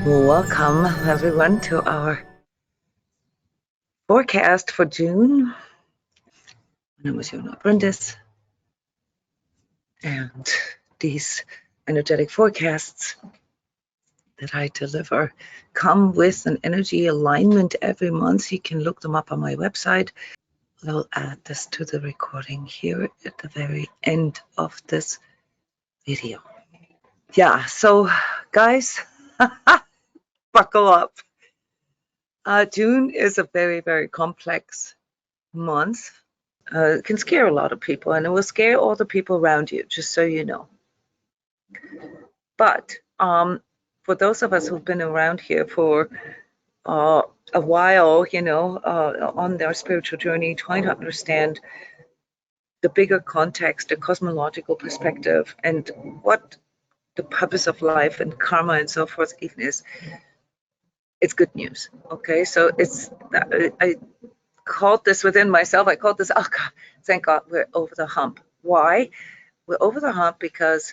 Welcome everyone to our forecast for June. My name is Jona Bryndis, and these energetic forecasts that I deliver come with an energy alignment every month. You can look them up on my website. I'll add this to the recording here at the very end of this video. Yeah, so guys, buckle up. June is a very, very complex month. It can scare a lot of people, and it will scare all the people around you, just so you know. But for those of us who've been around here for a while, on their spiritual journey, trying to understand the bigger context, the cosmological perspective, and what the purpose of life and karma and so forth even is, it's good news. Okay, so I called this within myself. I called this, oh God, thank God we're over the hump. Why? We're over the hump because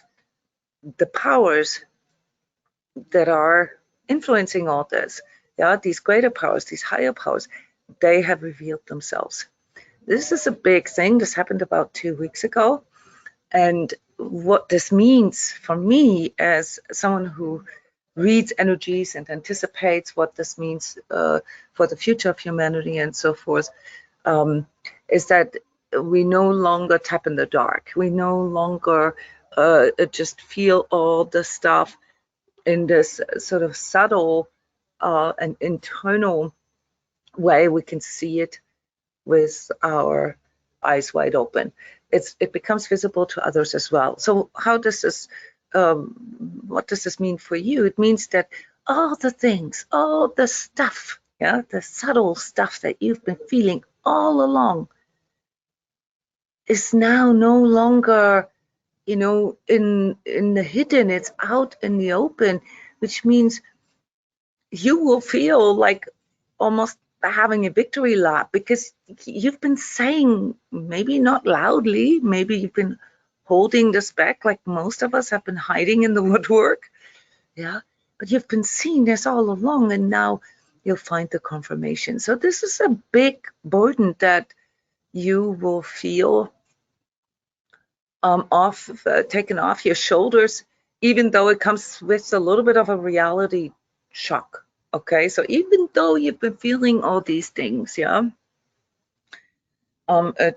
the powers that are influencing all this, these greater powers, these higher powers, they have revealed themselves. This is a big thing. This happened about 2 weeks ago. And what this means for me as someone who reads energies and anticipates what this means for the future of humanity and so forth, is that we no longer tap in the dark. We no longer just feel all the stuff in this sort of subtle and internal way. We can see it with our eyes wide open. It becomes visible to others as well. So how does this, what does this mean for you? It means that all the things, all the stuff, the subtle stuff that you've been feeling all along is now no longer, in the hidden. It's out in the open, which means you will feel like almost having a victory lap, because you've been saying, maybe not loudly, maybe you've been holding this back like most of us have been hiding in the woodwork, but you've been seeing this all along, and now you'll find the confirmation. So this is a big burden that you will feel taken off your shoulders, even though it comes with a little bit of a reality shock. Okay, so even though you've been feeling all these things,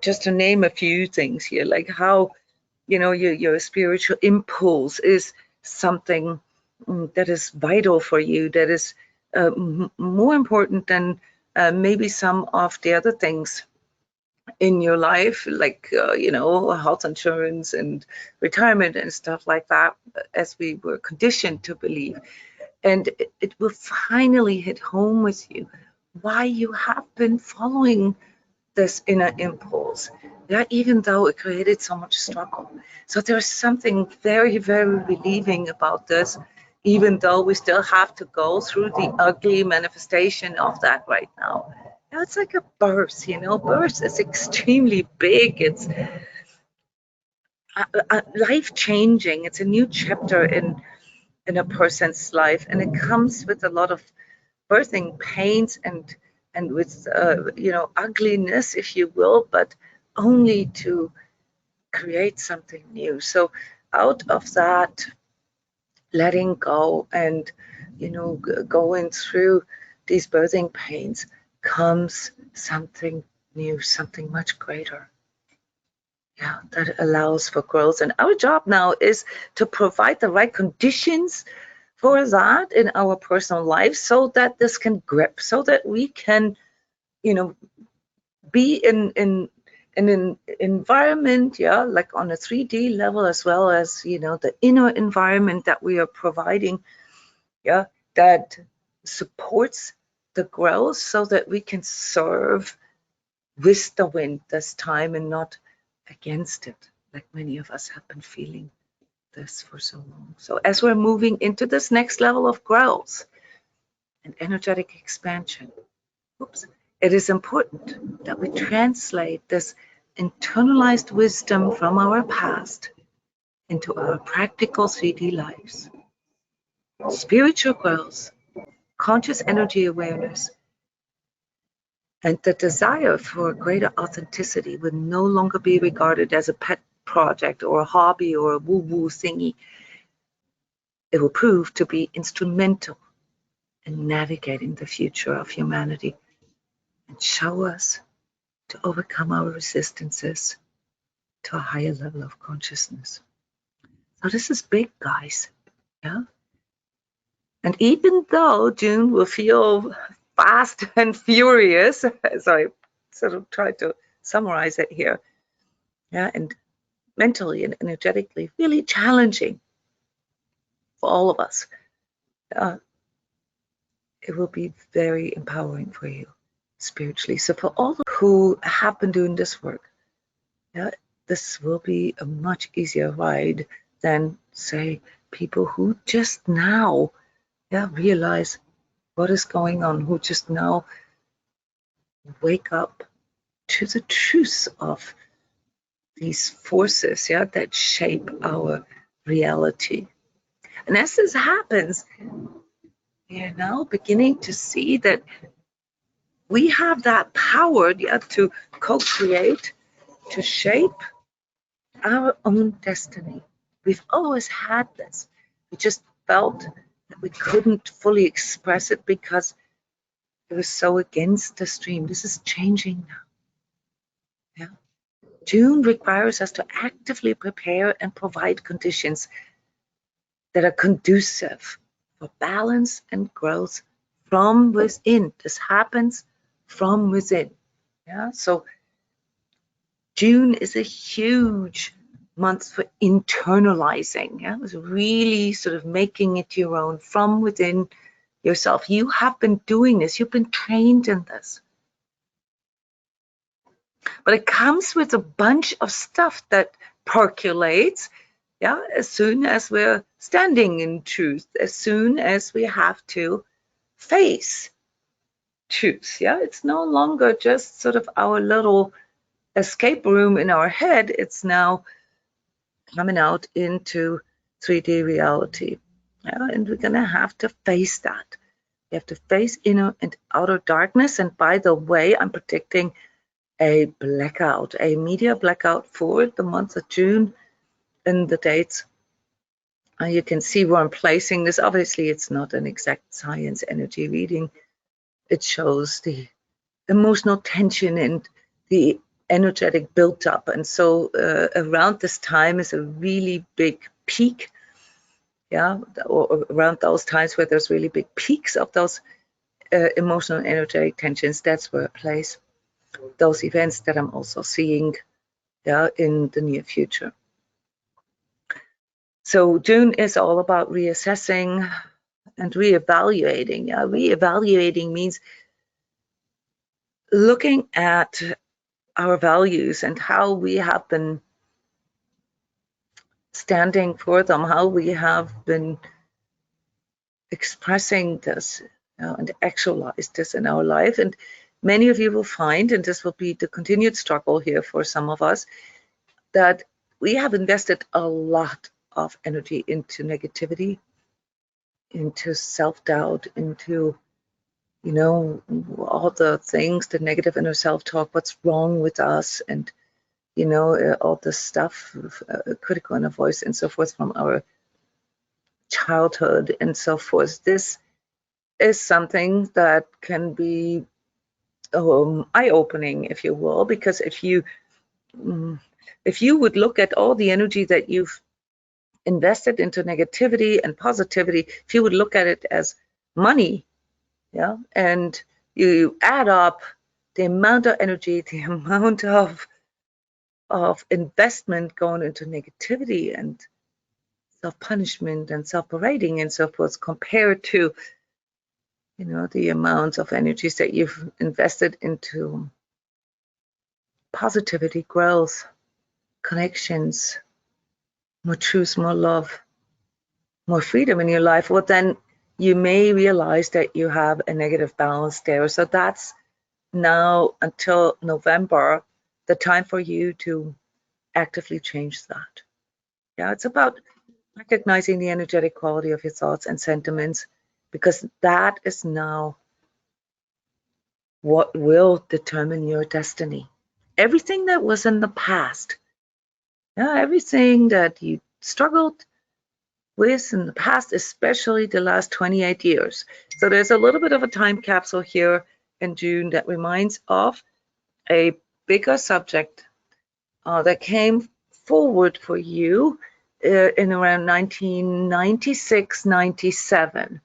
just to name a few things here, like how, your spiritual impulse is something that is vital for you, that is more important than maybe some of the other things in your life, like, health insurance and retirement and stuff like that, as we were conditioned to believe. And it will finally hit home with you why you have been following this inner impulse, even though it created so much struggle. So there's something very, very relieving about this, even though we still have to go through the ugly manifestation of that right now. It's like a birth, birth is extremely big. It's life-changing. It's a new chapter in a person's life, and it comes with a lot of birthing pains and with ugliness, if you will, but only to create something new. So out of that letting go and going through these birthing pains comes something new, something much greater. That allows for growth. And our job now is to provide the right conditions for that in our personal life, so that this can grip, so that we can, be in an environment, like on a 3D level, as well as, the inner environment that we are providing, that supports the growth, so that we can serve with the wind this time and not against it, like many of us have been feeling this for so long. So as we're moving into this next level of growth and energetic expansion, it is important that we translate this internalized wisdom from our past into our practical 3D lives. Spiritual growth conscious energy awareness, and the desire for greater authenticity would no longer be regarded as a pet project or a hobby or a woo-woo thingy. It will prove to be instrumental in navigating the future of humanity and show us to overcome our resistances to a higher level of consciousness. So this is big, guys. Yeah. And even though June will feel fast and furious, as I sort of tried to summarize it here, yeah, and mentally and energetically really challenging for all of us, it will be very empowering for you spiritually. So for all who have been doing this work, yeah, this will be a much easier ride than, say, people who just now, yeah, realize what is going on, who just now wake up to the truth of these forces, yeah, that shape our reality. And as this happens, we are now beginning to see that we have that power, yeah, to co-create, to shape our own destiny. We've always had this. We just felt that we couldn't fully express it because it was so against the stream. This is changing now. Yeah. June requires us to actively prepare and provide conditions that are conducive for balance and growth from within. This happens from within. Yeah. So June is a huge month for internalizing. Yeah, it's really sort of making it your own from within yourself. You have been doing this. You've been trained in this. But it comes with a bunch of stuff that percolates, yeah, as soon as we're standing in truth, as soon as we have to face truth. Yeah, it's no longer just sort of our little escape room in our head. It's now coming out into 3D reality. Yeah, and we're gonna have to face that. We have to face inner and outer darkness. And by the way, I'm predicting a blackout, a media blackout for the month of June in the dates. You can see where I'm placing this. Obviously, it's not an exact science energy reading. It shows the emotional tension and the energetic build-up. And so around this time is a really big peak. Yeah, or around those times where there's really big peaks of those emotional and energetic tensions, that's where it plays. Those events that I'm also seeing, yeah, in the near future. So June is all about reassessing and reevaluating. Yeah, reevaluating means looking at our values and how we have been standing for them, how we have been expressing this, and actualize this in our life. And many of you will find, and this will be the continued struggle here for some of us, that we have invested a lot of energy into negativity, into self-doubt, into, you know, all the things, the negative inner self-talk, what's wrong with us, and, you know, all the stuff, critical inner voice and so forth from our childhood and so forth. This is something that can be eye-opening, if you will, because if you would look at all the energy that you've invested into negativity and positivity, if you would look at it as money, yeah, and you add up the amount of energy, the amount of investment going into negativity and self-punishment and self-berating and so forth, compared to, you know, the amounts of energies that you've invested into positivity, growth, connections, more truth, more love, more freedom in your life, well, then you may realize that you have a negative balance there. So that's now until November, the time for you to actively change that. Yeah, it's about recognizing the energetic quality of your thoughts and sentiments because that is now what will determine your destiny. Everything that was in the past, everything that you struggled with in the past, especially the last 28 years. So there's a little bit of a time capsule here in June that reminds of a bigger subject that came forward for you in around 1996, 97,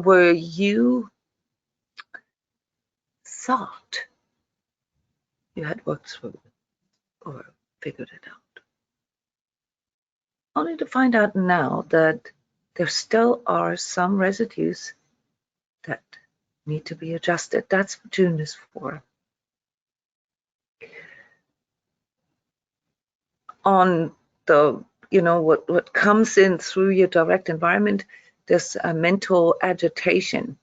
where you thought you had worked through or figured it out, only to find out now that there still are some residues that need to be adjusted. That's what June is for. On the, what comes in through your direct environment, there's a mental agitation.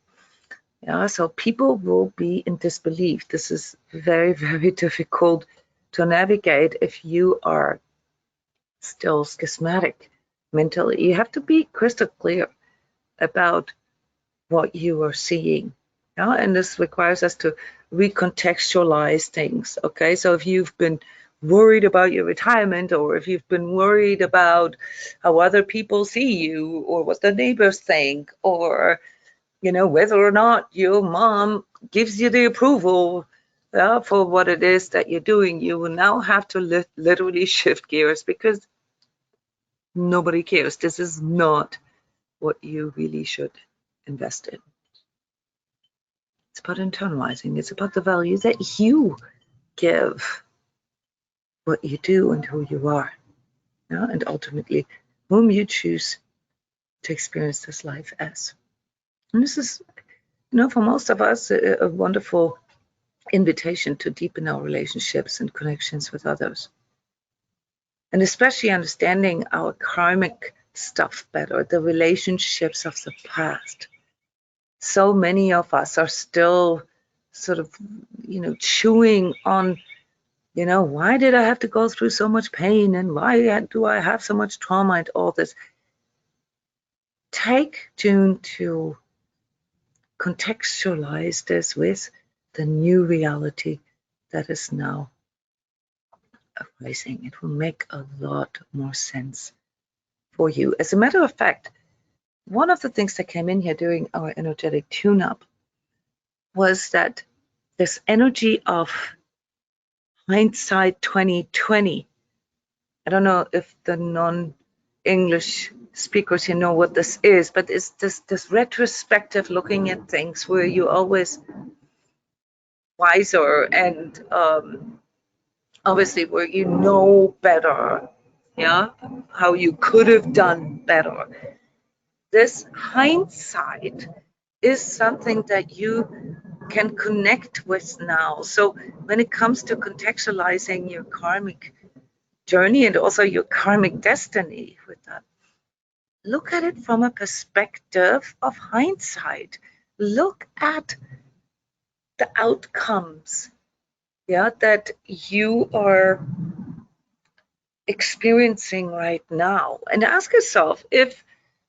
So people will be in disbelief. This is very, very difficult to navigate if you are still schismatic mentally. You have to be crystal clear about what you are seeing. And this requires us to recontextualize things. Okay, so if you've been worried about your retirement, or if you've been worried about how other people see you, or what the neighbors think, or whether or not your mom gives you the approval for what it is that you're doing, you will now have to literally shift gears, because nobody cares. This is not what you really should invest in. It's about internalizing. It's about the value that you give what you do and who you are, and ultimately whom you choose to experience this life as. And this is, for most of us, a wonderful invitation to deepen our relationships and connections with others. And especially understanding our karmic stuff better, the relationships of the past. So many of us are still sort of, chewing on, why did I have to go through so much pain, and why do I have so much trauma and all this? Take June to contextualize this with the new reality that is now arising. It will make a lot more sense for you. As a matter of fact, one of the things that came in here during our energetic tune-up was that this energy of hindsight 2020. I don't know if the non-English speakers here know what this is, but it's this retrospective looking at things where you're always wiser, and obviously where you know better, how you could have done better. This hindsight is something that you can connect with now. So when it comes to contextualizing your karmic journey and also your karmic destiny with that, look at it from a perspective of hindsight. Look at the outcomes, that you are experiencing right now, and ask yourself if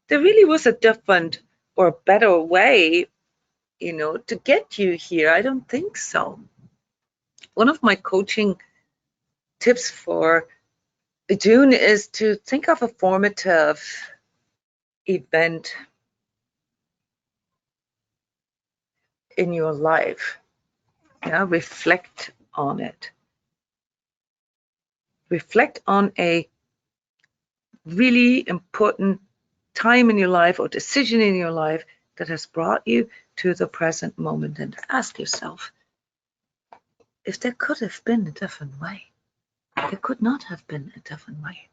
there really was a different or better way, to get you here. I don't think so. One of my coaching tips for June is to think of a formative event in your life. Reflect on it. Reflect on a really important time in your life or decision in your life that has brought you to the present moment, and ask yourself if there could have been a different way. There could not have been a different way.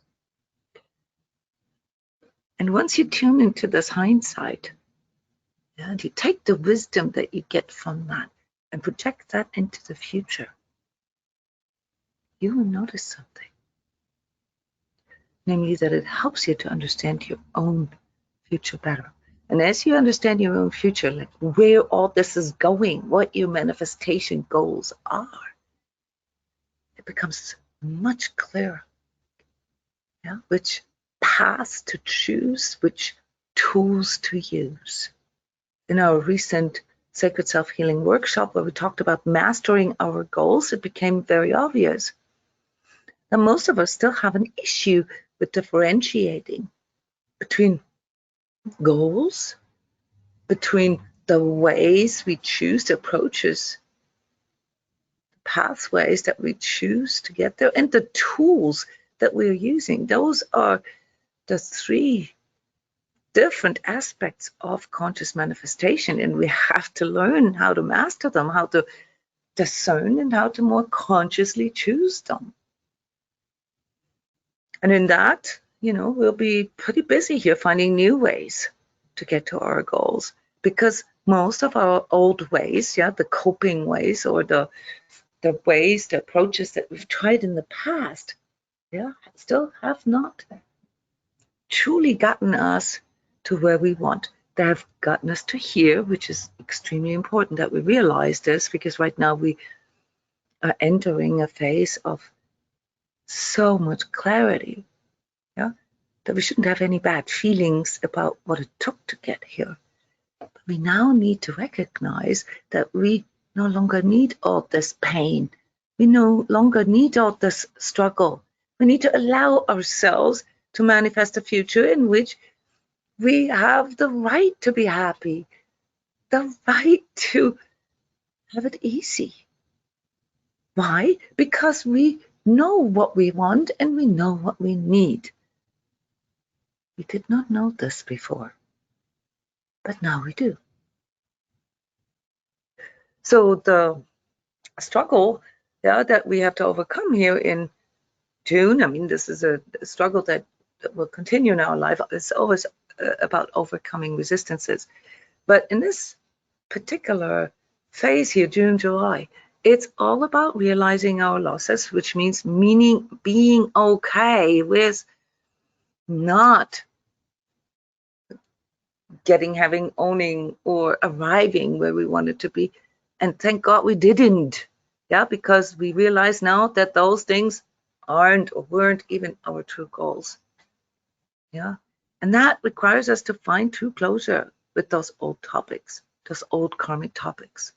And once you tune into this hindsight, and you take the wisdom that you get from that and project that into the future, you will notice something. Namely, that it helps you to understand your own future better. And as you understand your own future, like where all this is going, what your manifestation goals are, it becomes much clearer. Which paths to choose, which tools to use. in our recent Sacred Self-Healing workshop where we talked about mastering our goals, it became very obvious that most of us still have an issue with differentiating between goals, between the ways we choose, the approaches, pathways that we choose to get there, and the tools that we're using. Those are the three different aspects of conscious manifestation, and we have to learn how to master them, how to discern, and how to more consciously choose them. And in that, we'll be pretty busy here finding new ways to get to our goals, because most of our old ways, the coping ways or the ways, the approaches that we've tried in the past, still have not truly gotten us to where we want. They have gotten us to here, which is extremely important that we realize this, because right now we are entering a phase of so much clarity, that we shouldn't have any bad feelings about what it took to get here. But we now need to recognize that we no longer need all this pain. We no longer need all this struggle. We need to allow ourselves to manifest a future in which we have the right to be happy, the right to have it easy. Why? Because we know what we want and we know what we need. We did not know this before, but now we do. So the struggle that we have to overcome here in June, this is a struggle that will continue in our life. It's always about overcoming resistances. But in this particular phase here, June, July, it's all about realizing our losses, which means being okay with not owning, or arriving where we wanted to be. And thank God we didn't, because we realize now that those things aren't or weren't even our true goals. And that requires us to find true closure with those old topics, those old karmic topics.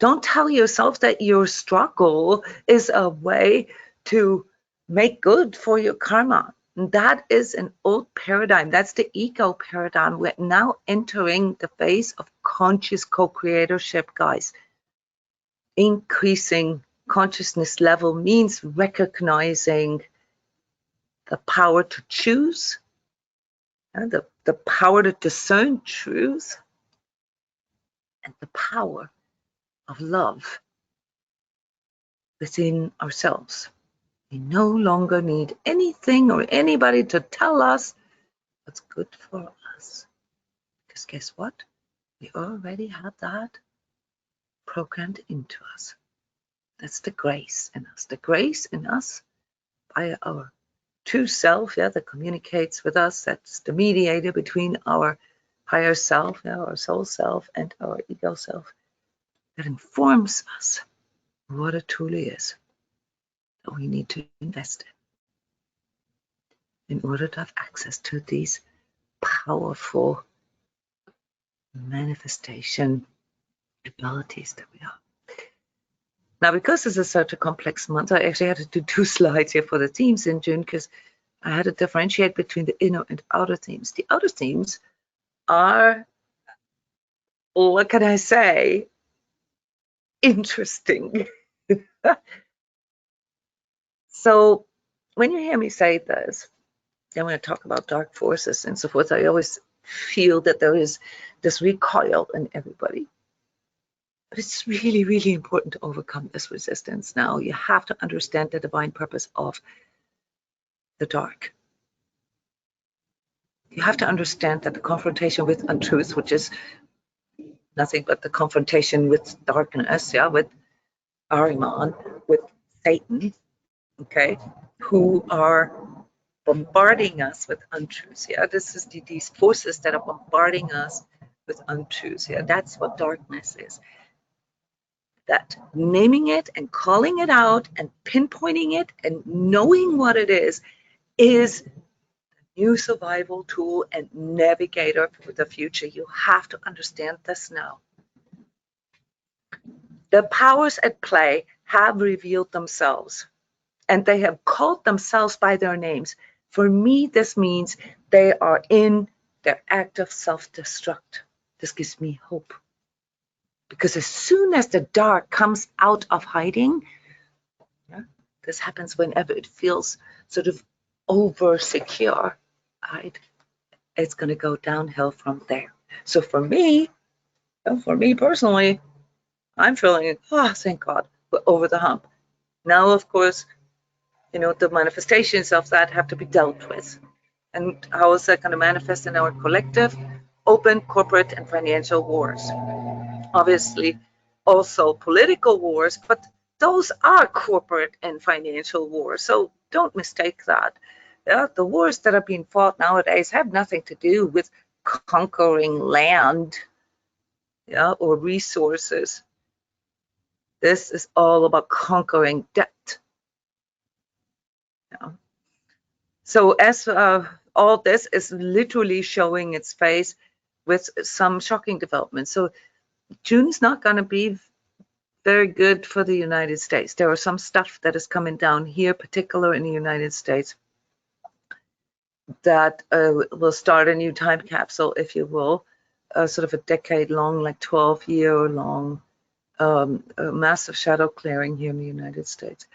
Don't tell yourself that your struggle is a way to make good for your karma. That is an old paradigm. That's the ego paradigm. We're now entering the phase of conscious co-creatorship, guys. Increasing consciousness level means recognizing the power to choose, the power to discern truth, and the power of love within ourselves. We no longer need anything or anybody to tell us what's good for us. Because guess what? We already have that programmed into us. That's the grace in us. The grace in us by our true self, that communicates with us. That's the mediator between our higher self, our soul self, and our ego self. That informs us what it truly is that we need to invest in order to have access to these powerful manifestation abilities that we have. Now, because this is such a complex month, I actually had to do 2 slides here for the themes in June, because I had to differentiate between the inner and outer themes. The outer themes are, what can I say, interesting. So when you hear me say this, then when I talk about dark forces and so forth, I always feel that there is this recoil in everybody. But it's really, really important to overcome this resistance. Now, you have to understand the divine purpose of the dark. You have to understand that the confrontation with untruth, which is nothing but the confrontation with darkness, with Ahriman, with Satan, who are bombarding us with untruths. This is these forces that are bombarding us with untruths. That's what darkness is. That naming it and calling it out and pinpointing it and knowing what it is the new survival tool and navigator for the future. You have to understand this now. The powers at play have revealed themselves, and they have called themselves by their names. For me, this means they are in their act of self-destruct. This gives me hope. Because as soon as the dark comes out of hiding, yeah, this happens whenever it feels sort of over secure, right? It's going to go downhill from there. So for me personally, I'm feeling, oh, thank God, we're over the hump. Now, of course, the manifestations of that have to be dealt with. And how is that going to manifest in our collective? Open corporate and financial wars. Obviously, also political wars, but those are corporate and financial wars. So don't mistake that. Yeah, the wars that are being fought nowadays have nothing to do with conquering land, yeah, or resources. This is all about conquering debt. Yeah. So as all this is literally showing its face with some shocking developments. So June is not going to be very good for the United States. There are some stuff that is coming down here, particularly in the United States, that will start a new time capsule, if you will, sort of a decade-long, like 12-year-long massive shadow clearing here in the United States.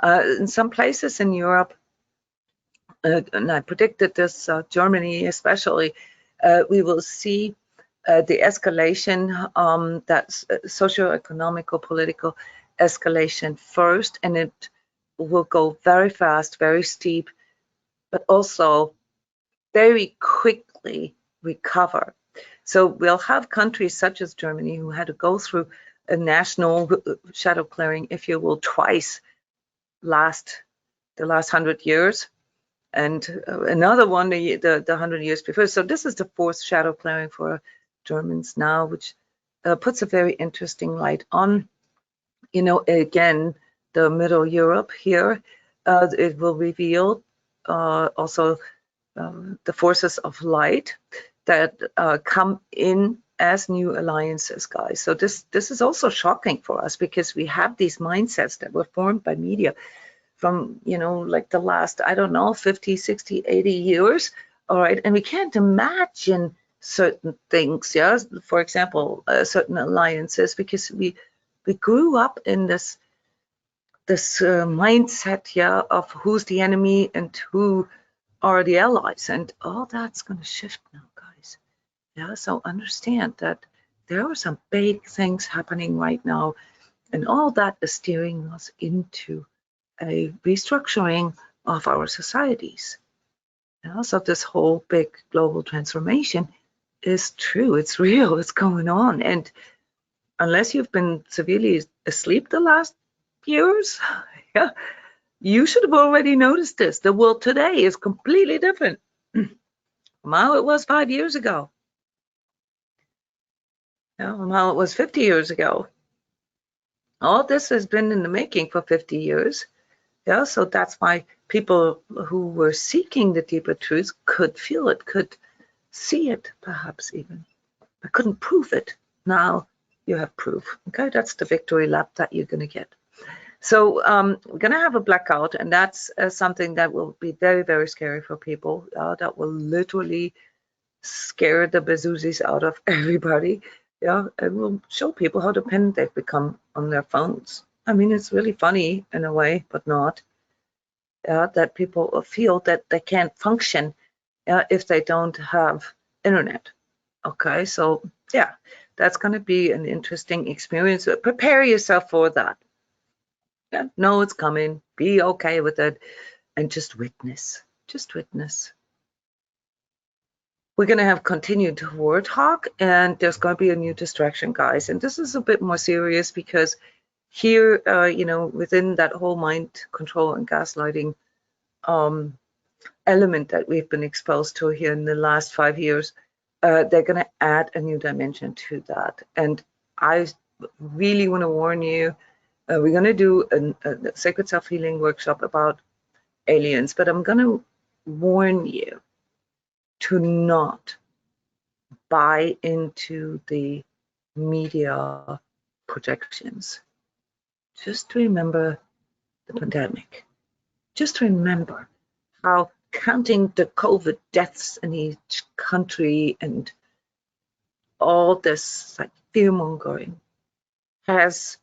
In some places in Europe, and I predicted this, Germany especially, we will see the escalation, that's socio-economical, political escalation first, and it will go very fast, very steep, but also very quickly recover. So we'll have countries such as Germany who had to go through a national shadow clearing, if you will, twice the last 100 years, and another one the 100 years before. So this is the fourth shadow clearing for Germans now, which puts a very interesting light on, again, the Middle Europe here. It will reveal also the forces of light that come in as new alliances, guys. So this is also shocking for us, because we have these mindsets that were formed by media from, like the last, I don't know, 50, 60, 80 years, all right? And we can't imagine certain things, yeah? For example, certain alliances, because we grew up in this mindset, yeah, of who's the enemy and who are the allies, and all that's going to shift now, guys. Yeah, so understand that there are some big things happening right now, and all that is steering us into a restructuring of our societies. Yeah, so this whole big global transformation is true, it's real, it's going on, and unless you've been severely asleep the last years, yeah, you should have already noticed this. The world today is completely different from how it was 5 years ago. Yeah, from how it was 50 years ago. All this has been in the making for 50 years. Yeah, so that's why people who were seeking the deeper truth could feel it, could see it, perhaps even, but couldn't prove it. Now you have proof. Okay, that's the victory lap that you're going to get. So we're going to have a blackout, and that's something that will be very, very scary for people. That will literally scare the bezoozis out of everybody. Yeah, and will show people how dependent they've become on their phones. I mean, it's really funny in a way, but not. That people feel that they can't function if they don't have internet. Okay, so yeah, that's going to be an interesting experience. Prepare yourself for that. Yeah, know it's coming. Be okay with it, and just witness. Just witness. We're going to have continued war talk, and there's going to be a new distraction, guys. And this is a bit more serious, because here, within that whole mind control and gaslighting element that we've been exposed to here in the last 5 years, they're going to add a new dimension to that. And I really want to warn you, we're going to do a sacred self-healing workshop about aliens, but I'm going to warn you, to not buy into the media projections. Just remember the pandemic. Just remember how counting the COVID deaths in each country and all this like fear mongering has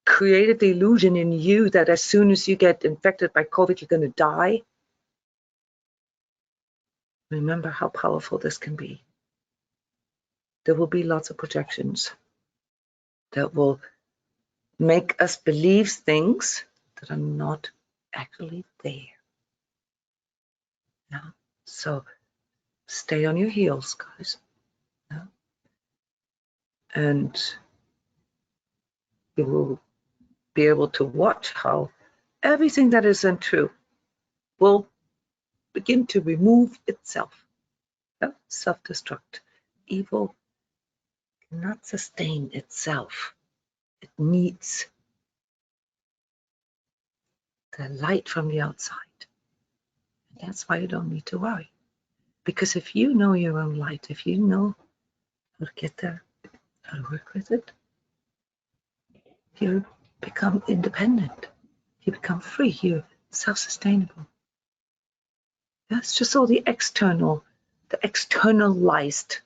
created the illusion in you that as soon as you get infected by COVID, you're going to die. Remember how powerful this can be. There will be lots of projections that will make us believe things that are not actually there. Yeah? So stay on your heels, guys. Yeah? And you will be able to watch how everything that isn't true will begin to remove itself. Yeah? Self-destruct. Evil cannot sustain itself. It needs the light from the outside. And that's why you don't need to worry. Because if you know your own light, if you know how to get there, how to work with it, you become independent. You become free. You're self-sustainable. That's just all the externalized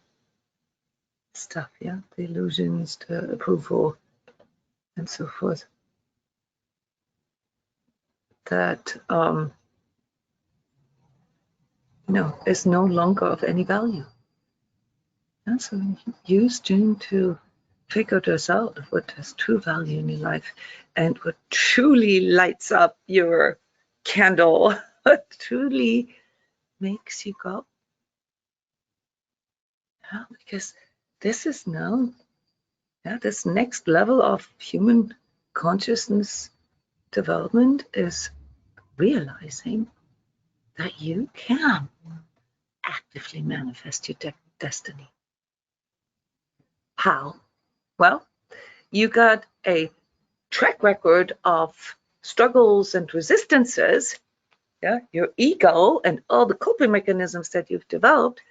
stuff, yeah? The illusions, the approval, and so forth. That is no longer of any value. And so use June to figure this out, what has true value in your life and what truly lights up your candle, what truly makes you go. Yeah, because this is now, this next level of human consciousness development is realizing that you can actively manifest your destiny. How? Well, you got a track record of struggles and resistances, yeah, your ego and all the coping mechanisms that you've developed,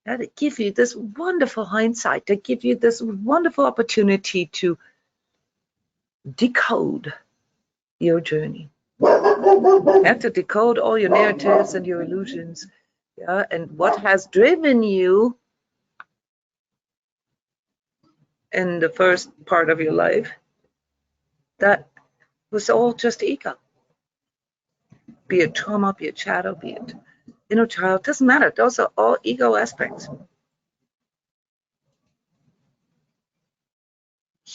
yeah, that give you this wonderful hindsight, that give you this wonderful opportunity to decode your journey. You have to decode all your narratives and your illusions, yeah, and what has driven you in the first part of your life. That was all just ego. Be it trauma, be it shadow, be it inner child, doesn't matter. Those are all ego aspects.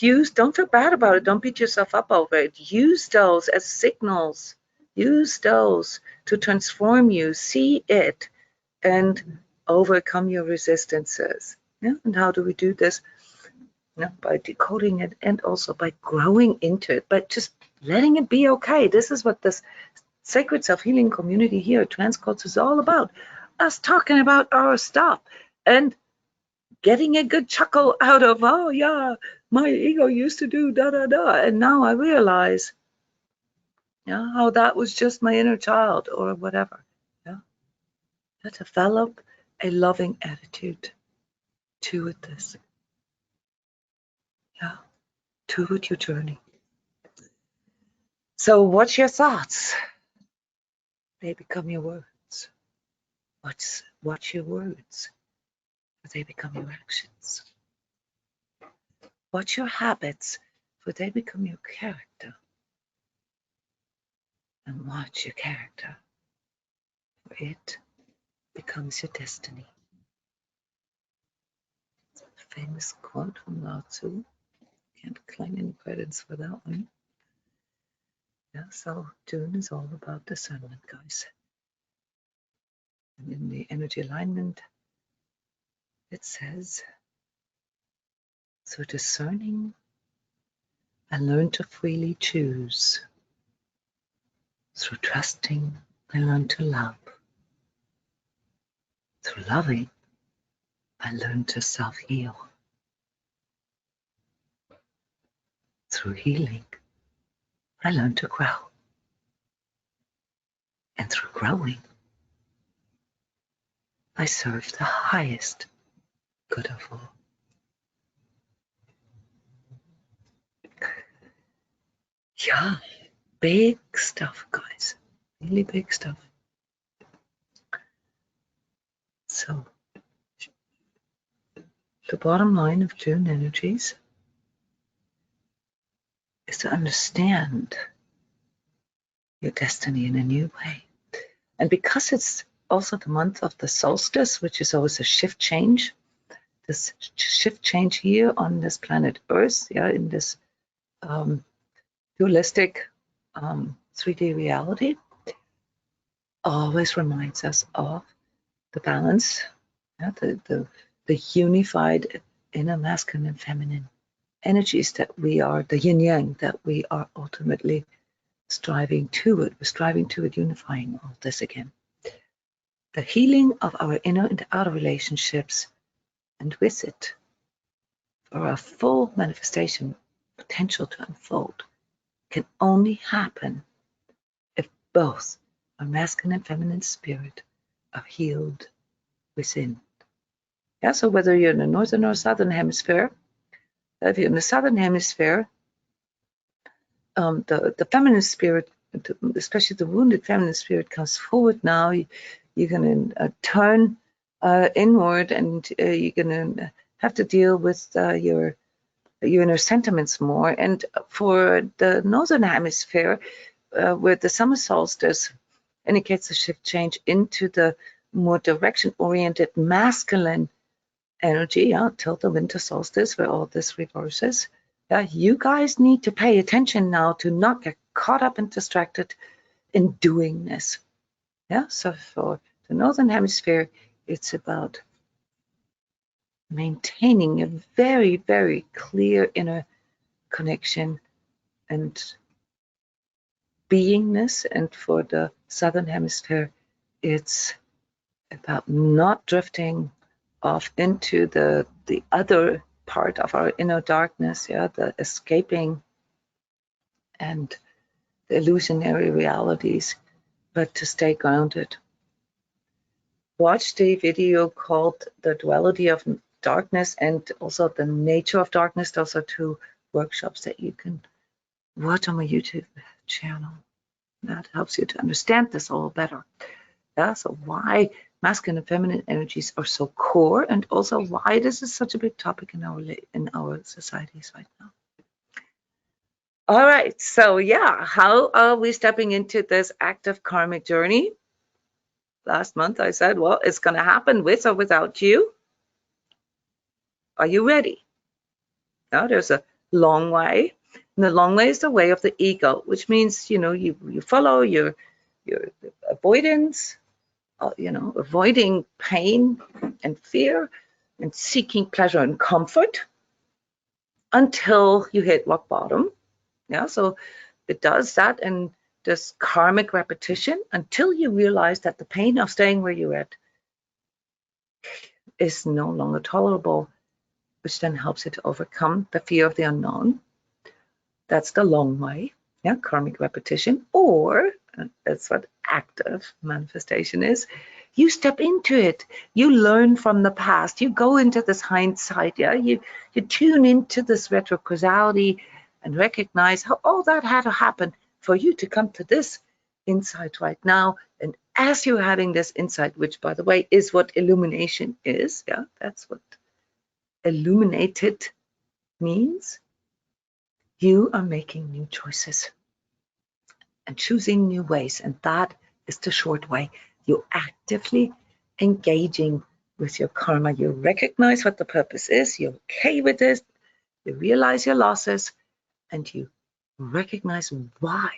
Don't feel bad about it. Don't beat yourself up over it. Use those as signals. Use those to transform you. See it and overcome your resistances. Yeah? And how do we do this? Yeah, by decoding it and also by growing into it, but just letting it be okay. This is what this sacred self-healing community here at transCODES is all about. Us talking about our stuff and getting a good chuckle out of, oh yeah, my ego used to do da da da, and now I realize, yeah, how that was just my inner child or whatever. Yeah, develop a loving attitude to this. Yeah, to your journey. So, what's your thoughts? They become your words. Watch your words. They become your actions. Watch your habits, for they become your character. And watch your character, for it becomes your destiny. It's a famous quote from Lao Tzu. Can't claim any credits for that one. Yeah, so June is all about discernment, guys. And in the energy alignment, it says, through discerning, I learn to freely choose. Through trusting, I learn to love. Through loving, I learn to self-heal. Through healing, I learn to grow. And through growing, I serve the highest good of all. Yeah, big stuff, guys. Really big stuff. So, the bottom line of June energies is to understand your destiny in a new way. And because it's also the month of the solstice, which is always a shift change, this shift change here on this planet Earth, yeah, in this dualistic 3D reality, always reminds us of the balance, yeah, the unified inner masculine and feminine energies that we are, the yin yang that we are ultimately striving toward. We're striving toward unifying all this again. The healing of our inner and outer relationships, and with it, for our full manifestation potential to unfold, can only happen if both our masculine and feminine spirit are healed within. Yeah, so whether you're in the northern or southern hemisphere, if you're in the southern hemisphere, the feminine spirit, especially the wounded feminine spirit, comes forward now. You're going to turn inward, and you're going to have to deal with your inner sentiments more. And for the northern hemisphere, where the summer solstice indicates a shift change into the more direction-oriented masculine energy, till the winter solstice, where all this reverses. You guys need to pay attention now to not get caught up and distracted in doingness. So for the northern hemisphere, it's about maintaining a very, very clear inner connection and beingness. And for the southern hemisphere, it's about not drifting off into the other part of our inner darkness, the escaping and the illusionary realities, but to stay grounded. Watch the video called The Duality of Darkness and also The Nature of Darkness. Those are two workshops that you can watch on my YouTube channel. That helps you to understand this all better. So why masculine and feminine energies are so core, and also why this is such a big topic in our societies right now. All right, so how are we stepping into this active karmic journey? Last month I said, well, it's going to happen with or without you. Are you ready? Now there's a long way, and the long way is the way of the ego, which means you follow your avoidance, avoiding pain and fear and seeking pleasure and comfort until you hit rock bottom. So it does that, and this karmic repetition until you realize that the pain of staying where you're at is no longer tolerable, which then helps you to overcome the fear of the unknown. That's the long way, karmic repetition. Or that's what active manifestation is. You step into it. You learn from the past. You go into this hindsight. You tune into this retrocausality and recognize how all that had to happen for you to come to this insight right now. And as you're having this insight, which, by the way, is what illumination is. That's what illuminated means. You are making new choices and choosing new ways, and that is the short way. You're actively engaging with your karma. You recognize what the purpose is. You're okay with it. You realize your losses, and you recognize why,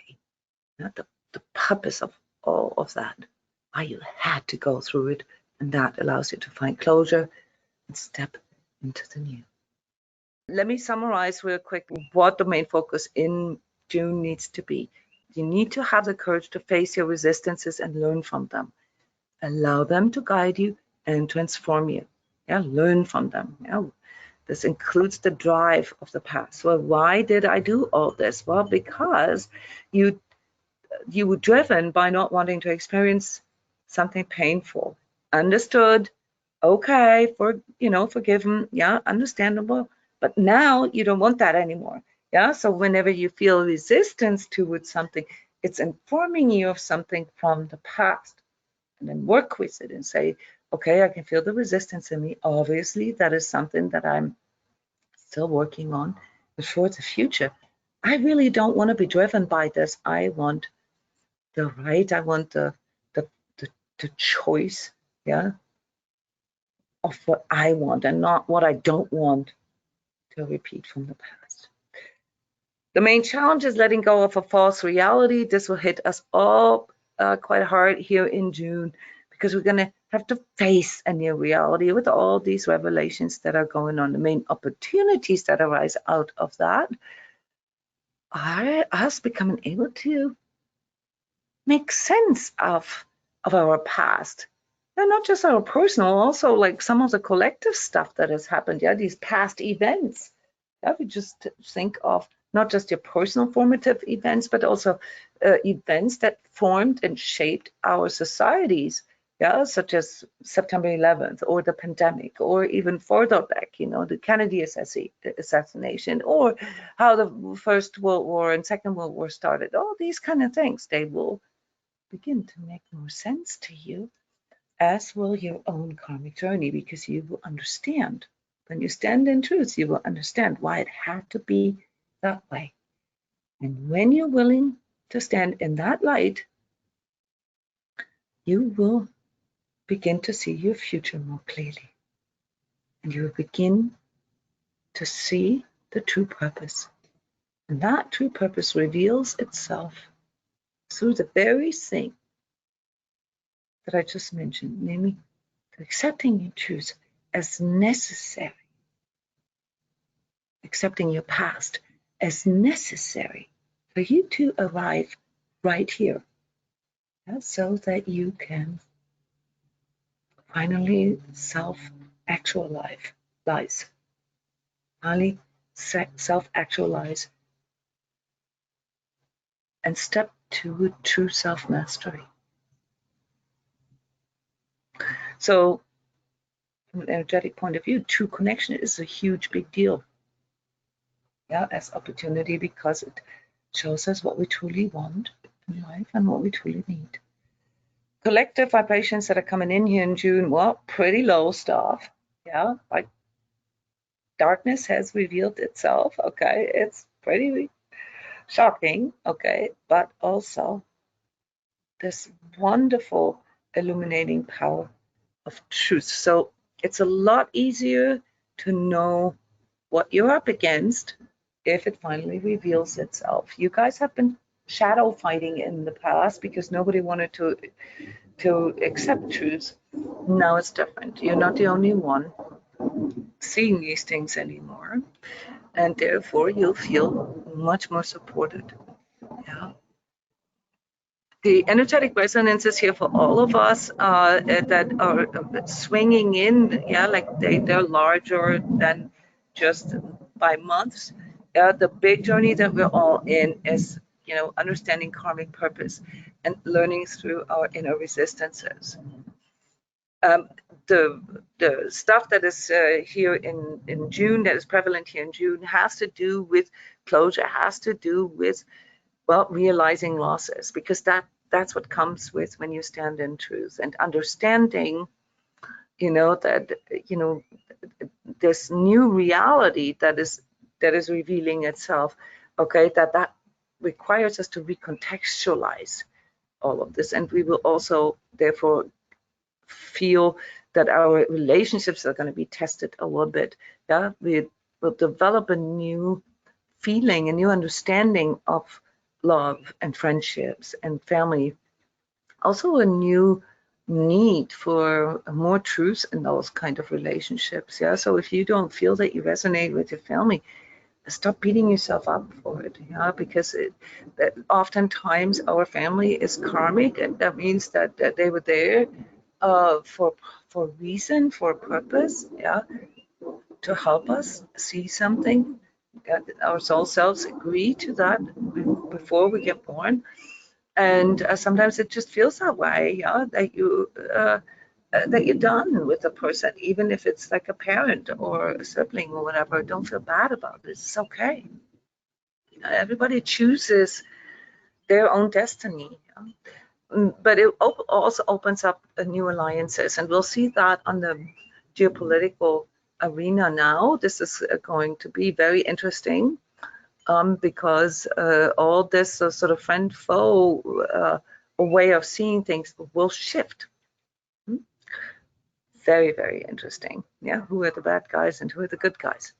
the purpose of all of that, why you had to go through it, and that allows you to find closure and step into the new. Let me summarize real quick what the main focus in June needs to be. You need to have the courage to face your resistances and learn from them. Allow them to guide you and transform you. Learn from them. This includes the drive of the past. Well, why did I do all this? Well, because you were driven by not wanting to experience something painful. understood, okay, forgiven, yeah, understandable. But now you don't want that anymore. Yeah. So whenever you feel resistance towards something, it's informing you of something from the past. And then work with it and say, okay, I can feel the resistance in me. Obviously, that is something that I'm still working on. But for the future, I really don't want to be driven by this. I want the right, I want the, the, the choice, yeah, of what I want and not what I don't want to repeat from the past. The main challenge is letting go of a false reality. This will hit us all quite hard here in June because we're going to have to face a new reality with all these revelations that are going on. The main opportunities that arise out of that are us becoming able to make sense of our past. And not just our personal, also like some of the collective stuff that has happened. Yeah, these past events. Yeah, we just think of not just your personal formative events, but also events that formed and shaped our societies. Yeah, such as September 11th or the pandemic, or even further back, the Kennedy assassination, or how the First World War and Second World War started. All these kind of things, they will begin to make more sense to you, as will your own karmic journey, because you will understand. When you stand in truth, you will understand why it had to be that way. And when you're willing to stand in that light, you will begin to see your future more clearly. And you will begin to see the true purpose. And that true purpose reveals itself through the very thing that I just mentioned, namely accepting your truth as necessary, accepting your past as necessary for you to arrive right here, so that you can finally self-actualize, finally self-actualize and step to true self-mastery. So from an energetic point of view, true connection is a huge, big deal. Yeah, as opportunity, because it shows us what we truly want in life and what we truly need. Collective vibrations that are coming in here in June, well, pretty low stuff. Yeah, like darkness has revealed itself. Okay, it's pretty shocking. Okay, but also this wonderful illuminating power of truth. So it's a lot easier to know what you're up against if it finally reveals itself. You guys have been shadow fighting in the past because nobody wanted to accept truth. Now it's different. You're not the only one seeing these things anymore, and therefore you'll feel much more supported. Yeah. The energetic resonance is here for all of us that are swinging in. Yeah, like they're larger than just by months. The big journey that we're all in is, understanding karmic purpose and learning through our inner resistances. The stuff that is here in June, that is prevalent here in June, has to do with closure, has to do with, well, realizing losses, because that's what comes with when you stand in truth and understanding, that, this new reality that is revealing itself. Okay, that requires us to recontextualize all of this, and we will also therefore feel that our relationships are going to be tested a little bit. Yeah, we will develop a new feeling, a new understanding of love and friendships and family. Also a new need for more truth in those kind of relationships. Yeah, so if you don't feel that you resonate with your family, stop beating yourself up for it. Yeah, because that oftentimes our family is karmic, and that means that they were there for reason, for purpose, yeah, to help us see something. Our soul selves agree to that before we get born, and sometimes it just feels that way, yeah, that you that you're done with a person, even if it's like a parent or a sibling or whatever. Don't feel bad about it. It's okay. Everybody chooses their own destiny. But it also opens up new alliances, and we'll see that on the geopolitical arena now. This is going to be very interesting because all this sort of friend-foe way of seeing things will shift. Very, very interesting. Yeah, who are the bad guys and who are the good guys?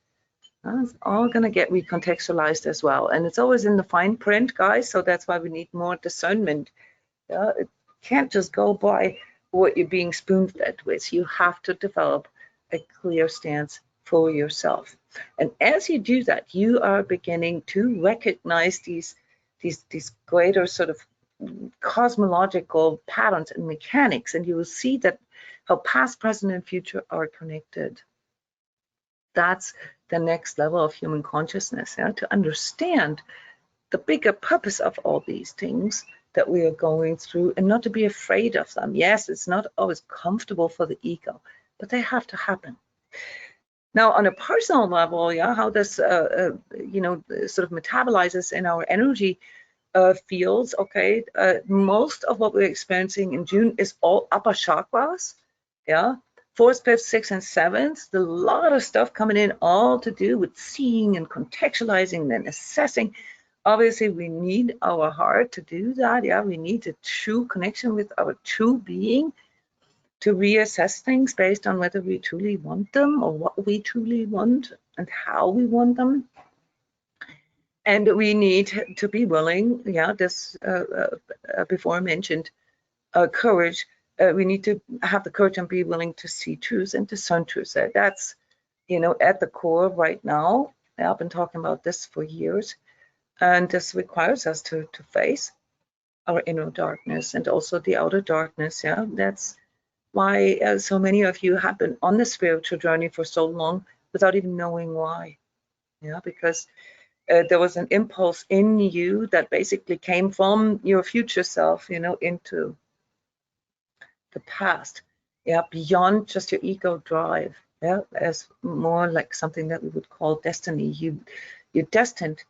It's all going to get recontextualized as well. And it's always in the fine print, guys, so that's why we need more discernment. It can't just go by what you're being spoon-fed with. You have to develop a clear stance for yourself. And as you do that, you are beginning to recognize these greater sort of cosmological patterns and mechanics, and you will see that how past, present, and future are connected. That's the next level of human consciousness, to understand the bigger purpose of all these things that we are going through and not to be afraid of them. Yes, it's not always comfortable for the ego, but they have to happen. Now, on a personal level, how this, sort of metabolizes in our energy fields, okay, most of what we're experiencing in June is all upper chakras, 4th, 5th, 6th, and 7th. A lot of stuff coming in, all to do with seeing and contextualizing and assessing. Obviously, we need our heart to do that. We need a true connection with our true being to reassess things based on whether we truly want them or what we truly want and how we want them. And we need to be willing, this before mentioned courage. We need to have the courage and be willing to see truth and discern truth. That's, at the core right now. I've been talking about this for years. And this requires us to face our inner darkness and also the outer darkness. That's why so many of you have been on the spiritual journey for so long without even knowing why. Because there was an impulse in you that basically came from your future self, into the past. Beyond just your ego drive. As more like something that we would call destiny. You're destined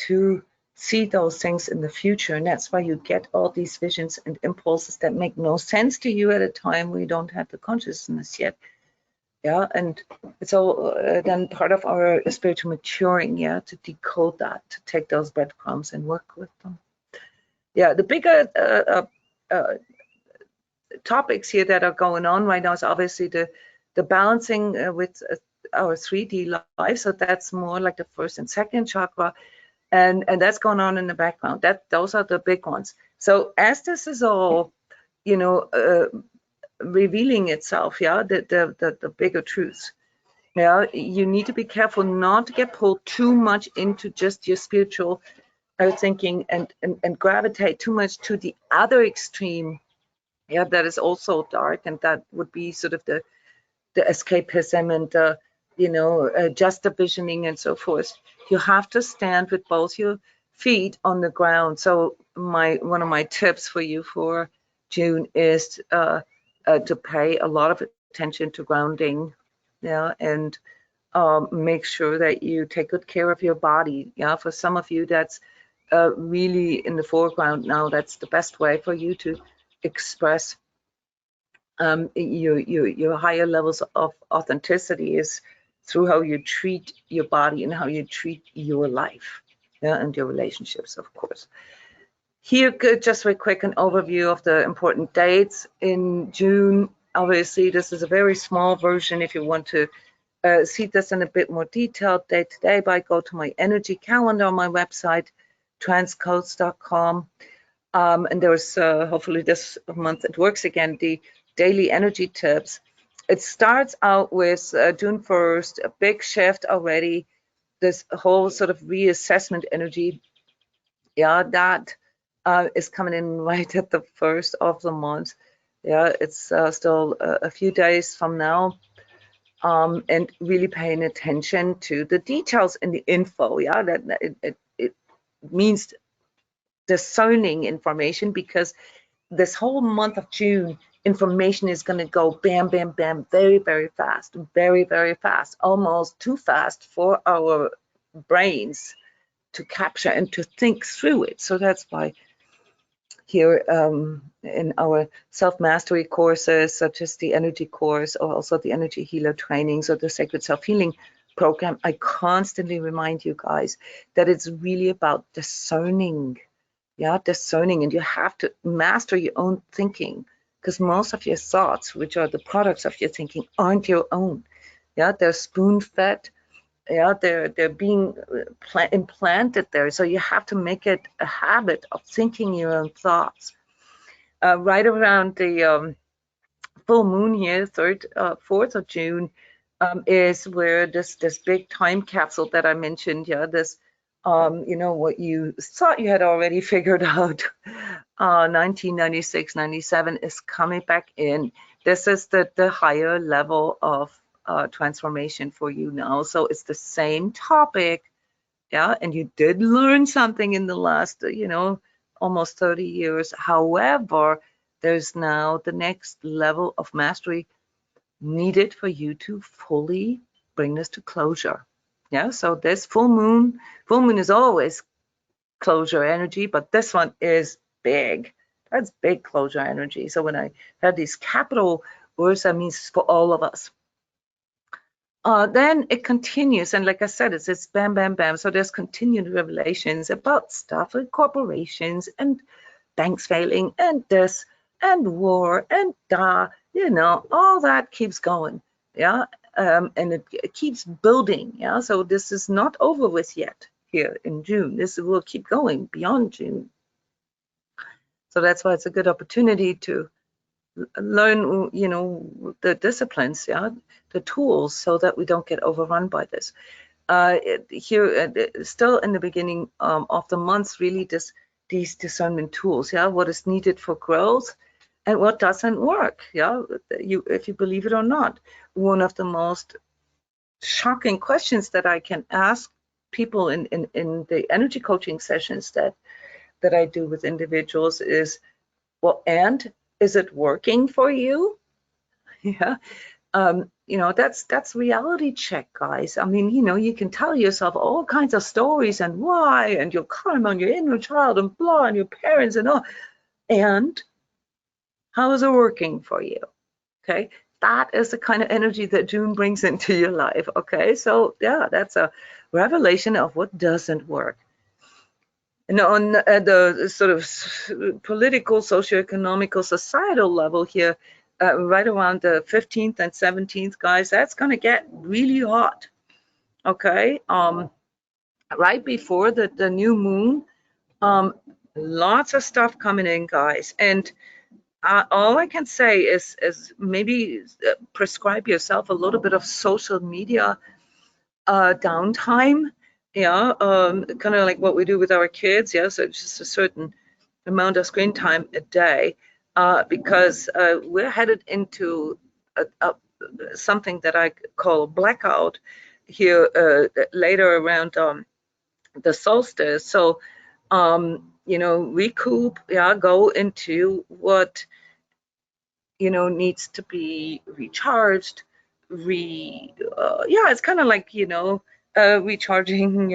to see those things in the future, and that's why you get all these visions and impulses that make no sense to you at a time where you don't have the consciousness yet. And it's all then part of our spiritual maturing, to decode that, to take those breadcrumbs and work with them. The bigger topics here that are going on right now is obviously the balancing with our 3D life. So that's more like the first and second chakra. And that's going on in the background. Those are the big ones. So as this is all, revealing itself, the bigger truths, you need to be careful not to get pulled too much into just your spiritual thinking and gravitate too much to the other extreme, that is also dark, and that would be sort of the escapism and just the visioning and so forth. You have to stand with both your feet on the ground. So one of my tips for you for June is to pay a lot of attention to grounding, and make sure that you take good care of your body. For some of you, that's really in the foreground now. That's the best way for you to express your higher levels of authenticity is through how you treat your body and how you treat your life, and your relationships, of course. Here, just very quick, an overview of the important dates in June. Obviously, this is a very small version. If you want to see this in a bit more detail day to day, go to my energy calendar on my website, transcodes.com. And there's hopefully this month it works again, the daily energy tips. It starts out with June 1st, a big shift already, this whole sort of reassessment energy. That is coming in right at the first of the month. It's still a few days from now. And really paying attention to the details in the info. That it means discerning information, because this whole month of June information is going to go bam, bam, bam, very, very fast, very, very fast, almost too fast for our brains to capture and to think through it. So that's why here in our self-mastery courses, such as the energy course or also the energy healer trainings or the sacred self-healing program, I constantly remind you guys that it's really about discerning. Yeah, discerning, and you have to master your own thinking, because most of your thoughts, which are the products of your thinking, aren't your own. Yeah, they're spoon-fed. Yeah, they're being implanted there. So you have to make it a habit of thinking your own thoughts. Right around the full moon here, 4th of June, is where this big time capsule that I mentioned, yeah, this, you know, what you thought you had already figured out, 1996, 97 is coming back in. This is the higher level of transformation for you now. So it's the same topic, yeah, and you did learn something in the last, you know, almost 30 years. However, there's now the next level of mastery needed for you to fully bring this to closure. Yeah, so this full moon is always closure energy, but this one is big. That's big closure energy. So when I had these capital words, that means for all of us. Then it continues, and like I said, it's bam, bam, bam. So there's continued revelations about stuff like corporations and banks failing and this and war and you know, all that keeps going, yeah, and it keeps building, yeah. So this is not over with yet here in June. This will keep going beyond June. So that's why it's a good opportunity to learn, you know, the disciplines, yeah, the tools, so that we don't get overrun by this. Here, still in the beginning of the month, really these discernment tools, yeah, what is needed for growth and what doesn't work, yeah, if you believe it or not. One of the most shocking questions that I can ask people in the energy coaching sessions that I do with individuals is, well, and is it working for you? Yeah. You know, that's reality check, guys. I mean, you know, you can tell yourself all kinds of stories and why, and your karma and your inner child and blah, and your parents and all. And how is it working for you? Okay. That is the kind of energy that June brings into your life. Okay. So yeah, that's a revelation of what doesn't work. And on the sort of political, socioeconomical, societal level here, right around the 15th and 17th, guys, that's going to get really hot. Okay. Right before the new moon, lots of stuff coming in, guys. And all I can say is maybe prescribe yourself a little bit of social media downtime. Yeah, kind of like what we do with our kids. Yeah, so just a certain amount of screen time a day, because we're headed into something that I call blackout here later around the solstice. So, you know, recoup, yeah, go into what, you know, needs to be recharged, yeah, it's kind of like, you know, recharging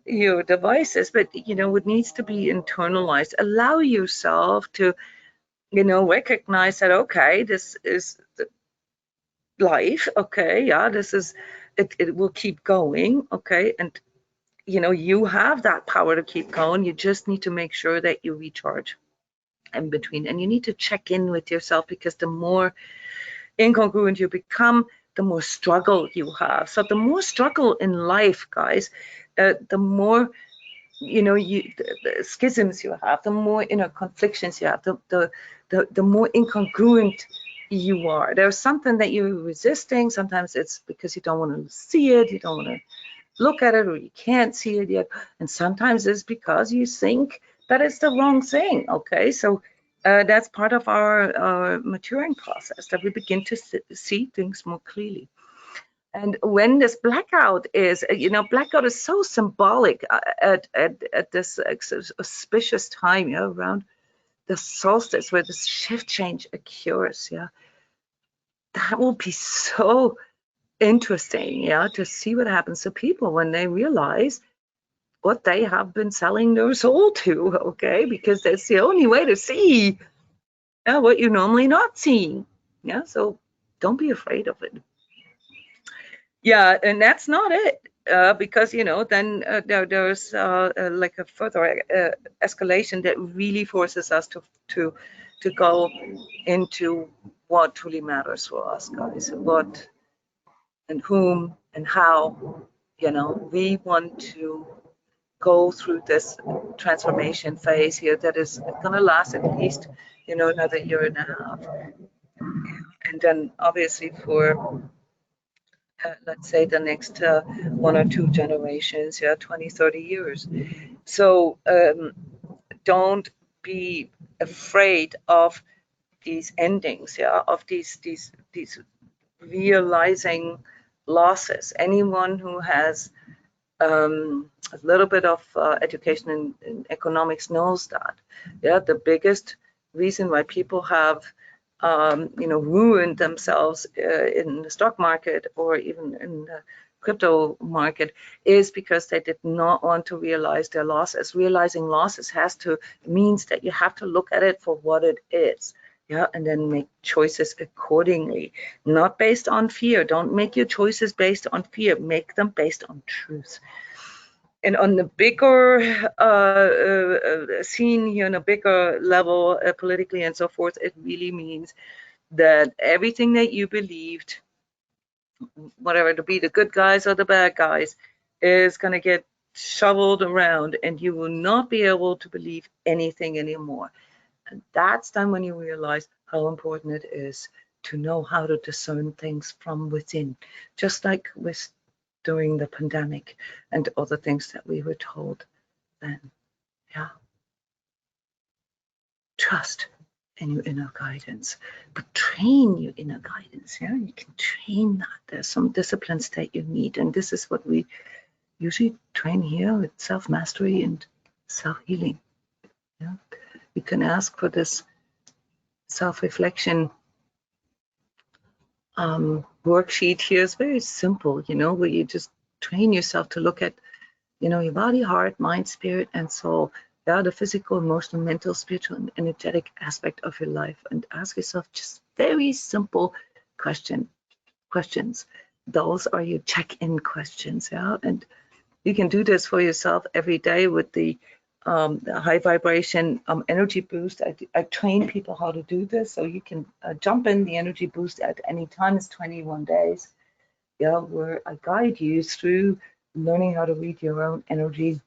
your devices, but you know, it needs to be internalized. Allow yourself to, you know, recognize that, okay, this is life, okay, yeah, this is it will keep going, okay, and you know, you have that power to keep going. You just need to make sure that you recharge in between, and you need to check in with yourself, because the more incongruent you become, the more struggle you have. So the more struggle in life, guys, the more, you know, the schisms you have, the more inner conflictions you have, the more incongruent you are. There's something that you're resisting. Sometimes it's because you don't want to see it, you don't want to look at it, or you can't see it yet. And sometimes it's because you think that it's the wrong thing. Okay, so that's part of our maturing process, that we begin to see things more clearly. And when this blackout is, you know, blackout is so symbolic at this auspicious time, you know, around the solstice where this shift change occurs, yeah, that will be so interesting, yeah, to see what happens to people when they realize what they have been selling their soul to, okay, because that's the only way to see what you're normally not seeing. Yeah, so don't be afraid of it. Yeah, and that's not it, because then there's like a further escalation that really forces us to go into what truly matters for us, guys, what and whom and how. We want to go through this transformation phase here that is going to last at least another year and a half, and then obviously for let's say the next 1 or 2 generations, 20, 30 years. So don't be afraid of these endings, of these realizing losses. Anyone who has a little bit of education in economics knows that. The biggest reason why people have ruined themselves in the stock market or even in the crypto market is because they did not want to realize their losses. Realizing losses means that you have to look at it for what it is. And then make choices accordingly, not based on fear. Don't make your choices based on fear. Make them based on truth. And on the bigger scene here, on a bigger level, politically and so forth, it really means that everything that you believed, whatever to be the good guys or the bad guys, is going to get shoveled around, and you will not be able to believe anything anymore. And that's then when you realize how important it is to know how to discern things from within, just like with during the pandemic and other things that we were told then. Yeah. Trust in your inner guidance, but train your inner guidance. Yeah, you can train that. There's some disciplines that you need, and this is what we usually train here with self-mastery and self-healing. Yeah, you can ask for this self-reflection worksheet here. It's very simple, where you just train yourself to look at, your body, heart, mind, spirit, and soul. Yeah, the physical, emotional, mental, spiritual, and energetic aspect of your life, and ask yourself just very simple questions. Those are your check-in questions. Yeah, and you can do this for yourself every day with the high vibration energy boost. I train people how to do this, so you can jump in the energy boost at any time. It's 21 days, where I guide you through learning how to read your own energy,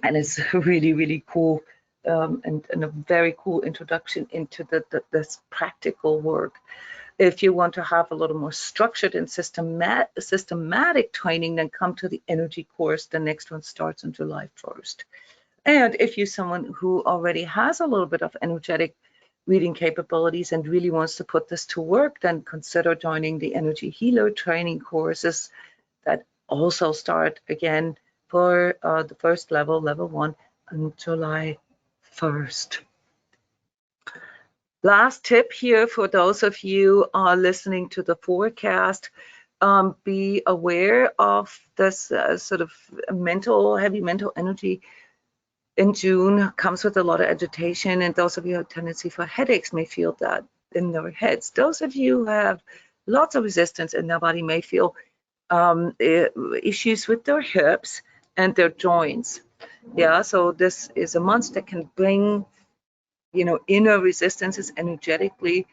and it's really, really cool, and a very cool introduction into this practical work. If you want to have a little more structured and systematic training, then come to the energy course. The next one starts on July 1st. And if you're someone who already has a little bit of energetic reading capabilities and really wants to put this to work, then consider joining the Energy Healer training courses that also start again for the first level, level 1, on July 1st. Last tip here for those of you listening to the forecast, be aware of this sort of heavy mental energy in June comes with a lot of agitation, and those of you who have a tendency for headaches may feel that in their heads. Those of you who have lots of resistance in their body may feel issues with their hips and their joints. Yeah, so this is a month that can bring, inner resistances energetically,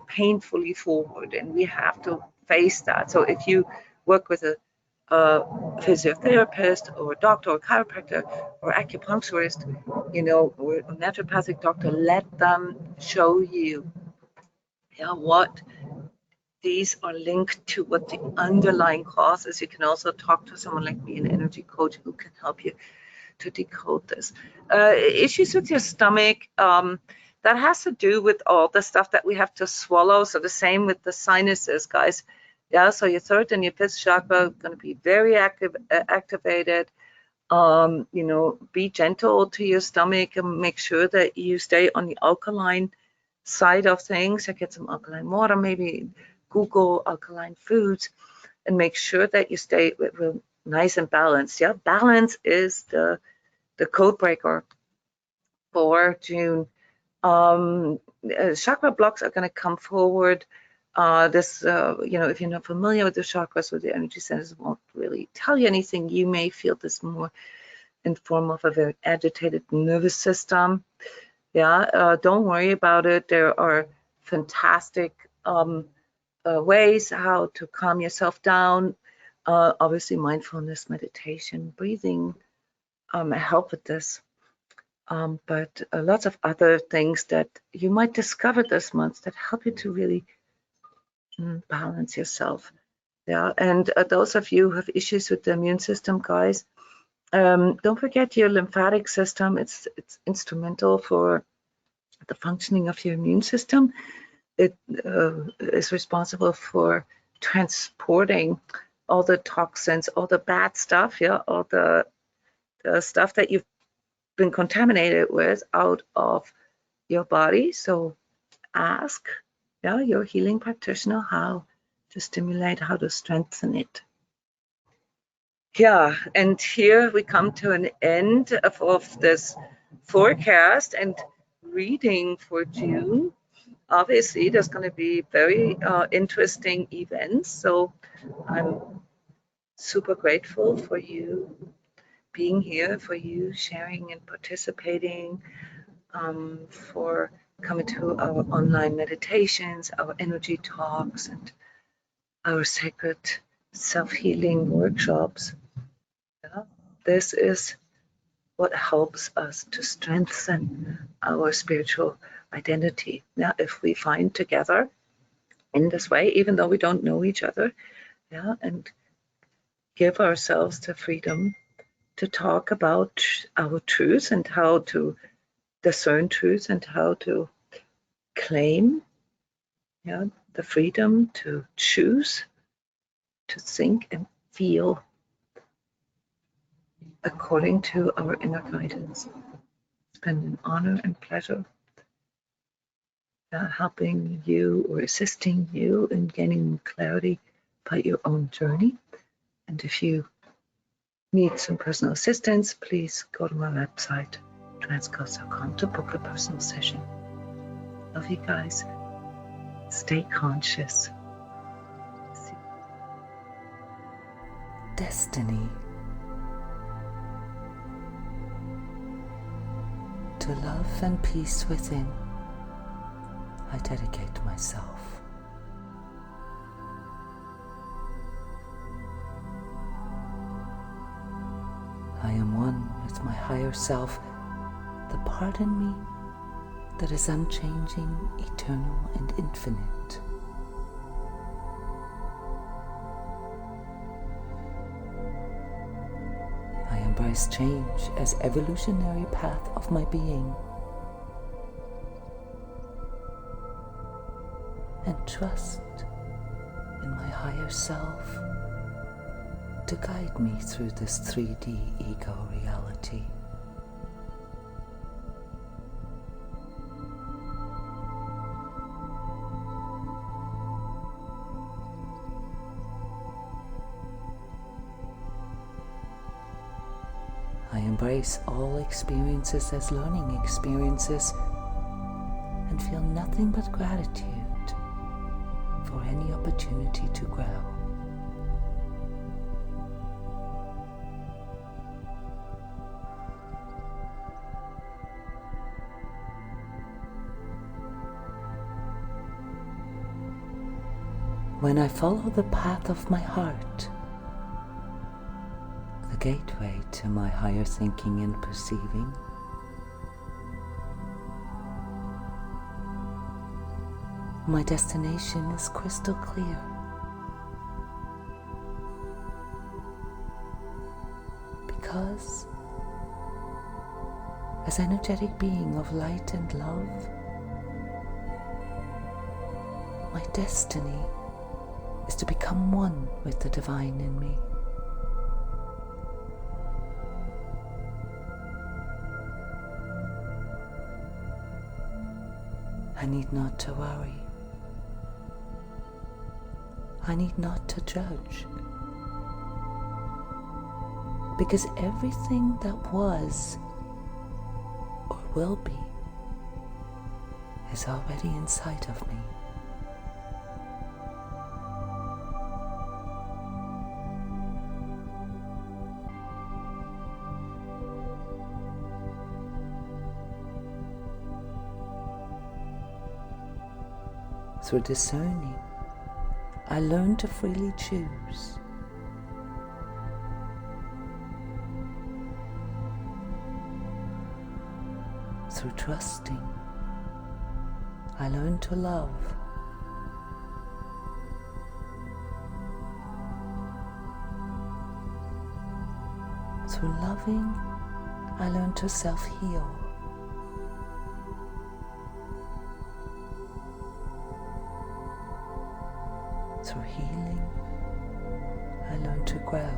painfully forward, and we have to face that. So if you work with a physiotherapist or a doctor or chiropractor or acupuncturist, or a naturopathic doctor, let them show you what these are linked to, what the underlying cause is. You can also talk to someone like me, an energy coach, who can help you to decode this. Issues with your stomach, that has to do with all the stuff that we have to swallow. So the same with the sinuses, guys. Yeah, so your third and your fifth chakra are going to be very activated. Be gentle to your stomach and make sure that you stay on the alkaline side of things. Get some alkaline water, maybe Google alkaline foods, and make sure that you stay with nice and balanced. Yeah, balance is the code breaker for June. Chakra blocks are going to come forward. If you're not familiar with the chakras or the energy centers, won't really tell you anything. You may feel this more in form of a very agitated nervous system. Don't worry about it. There are fantastic ways how to calm yourself down. Obviously, mindfulness, meditation, breathing help with this. But lots of other things that you might discover this month that help you to really balance yourself. And those of you who have issues with the immune system, guys, don't forget your lymphatic system. It's instrumental for the functioning of your immune system. It is responsible for transporting all the toxins, all the bad stuff, all the stuff that you've been contaminated with out of your body. So ask your healing practitioner how to stimulate, how to strengthen it. And here we come to an end of this forecast and reading for June. Obviously, there's going to be very interesting events. So I'm super grateful for you being here, for you sharing and participating, for coming to our online meditations, our energy talks, and our sacred self-healing workshops. This is what helps us to strengthen our spiritual identity. Now, if we find together in this way, even though we don't know each other, and give ourselves the freedom to talk about our truth and how to discern truth and how to claim the freedom to choose, to think and feel according to our inner guidance. It's been an honor and pleasure helping you or assisting you in gaining clarity about your own journey. And if you need some personal assistance, please go to my website, transcodes.com, to book a personal session. Love you guys. Stay conscious. Destiny. To love and peace within, I dedicate myself. I am one with my higher self, the part in me that is unchanging, eternal, and infinite. I embrace change as evolutionary path of my being, and trust in my higher self to guide me through this 3D ego reality. I embrace all experiences as learning experiences and feel nothing but gratitude for any opportunity to grow. When I follow the path of my heart, the gateway to my higher thinking and perceiving, my destination is crystal clear. Because, as an energetic being of light and love, my destiny is to become one with the divine in me. I need not to worry. I need not to judge. Because everything that was or will be is already inside of me. Through discerning, I learn to freely choose. Through trusting, I learn to love. Through loving, I learn to self-heal. Through healing, I learn to grow.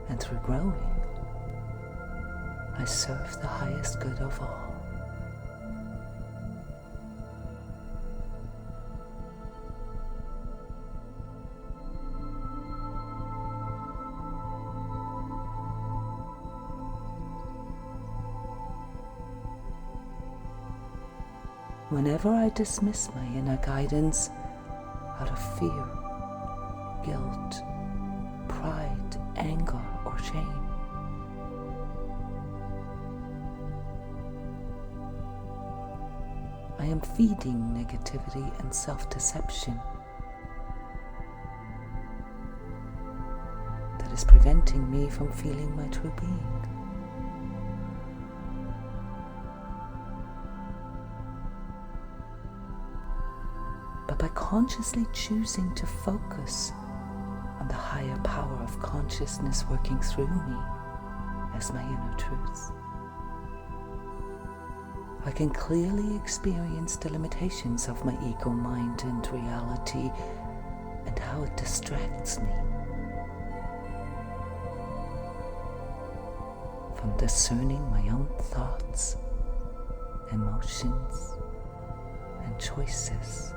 And through growing, I serve the highest good of all. Whenever I dismiss my inner guidance out of fear, guilt, pride, anger, or shame, I am feeding negativity and self-deception that is preventing me from feeling my true being. But by consciously choosing to focus on the higher power of consciousness working through me as my inner truth, I can clearly experience the limitations of my ego mind and reality and how it distracts me from discerning my own thoughts, emotions, and choices.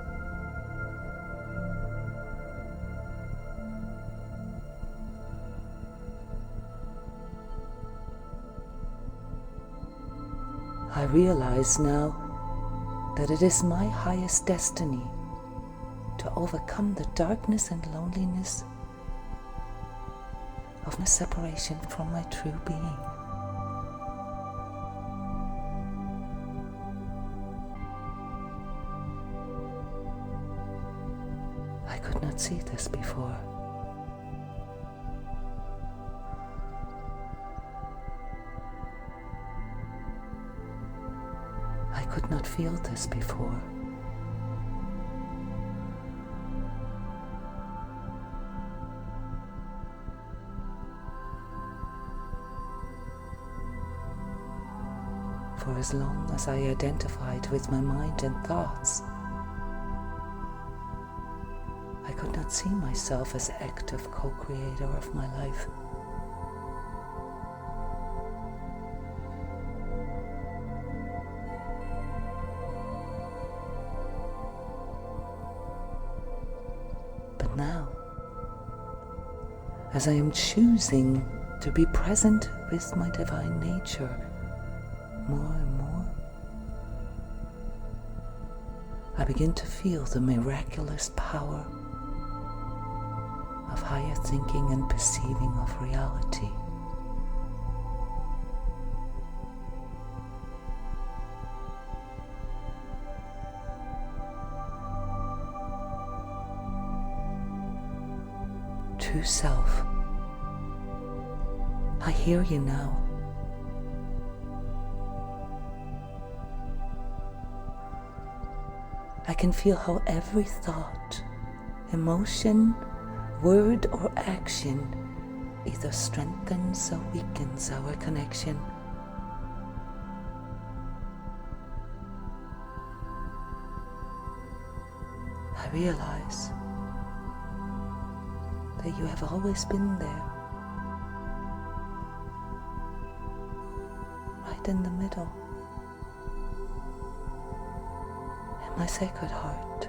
I realize now that it is my highest destiny to overcome the darkness and loneliness of my separation from my true being. I could not see this before. I could not feel this before. For as long as I identified with my mind and thoughts, I could not see myself as active co-creator of my life. But now, as I am choosing to be present with my divine nature more and more, I begin to feel the miraculous power of higher thinking and perceiving of reality. True self, I hear you now. I can feel how every thought, emotion, word or action either strengthens or weakens our connection. I realize that you have always been there, right in the middle, in my sacred heart.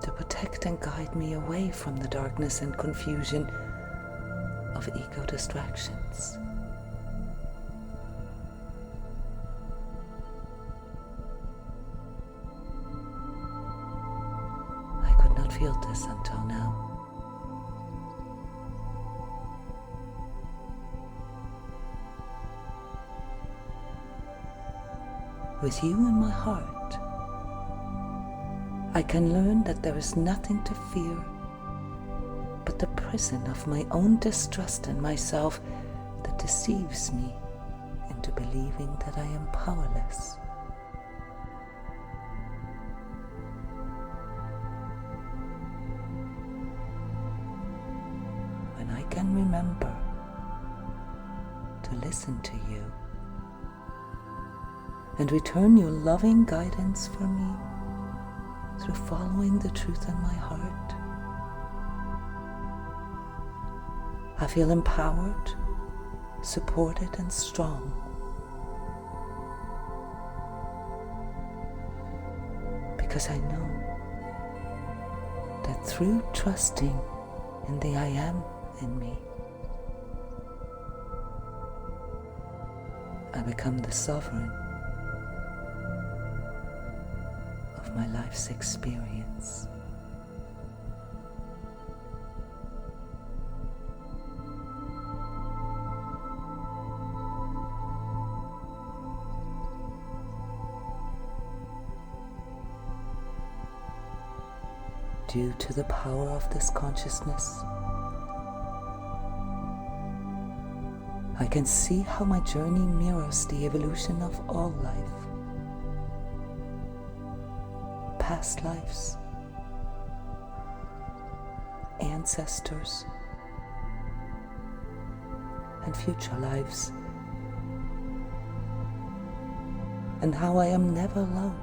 To protect and guide me away from the darkness and confusion of ego distractions. I could not feel this until now. With you in my heart, I can learn that there is nothing to fear but the prison of my own distrust in myself that deceives me into believing that I am powerless. When I can remember to listen to you and return your loving guidance for me through following the truth in my heart, I feel empowered, supported, and strong. Because I know that through trusting in the I am in me, I become the sovereign of my life's experience. Due to the power of this consciousness, I can see how my journey mirrors the evolution of all life. Past lives, ancestors, and future lives, and how I am never alone.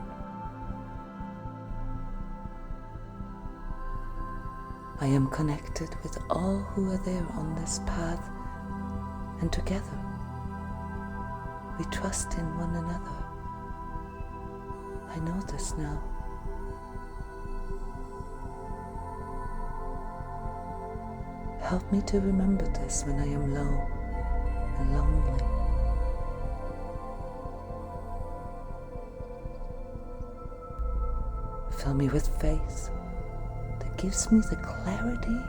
I am connected with all who are there on this path, and together we trust in one another. I know this now. Help me to remember this when I am low and lonely. Fill me with faith that gives me the clarity,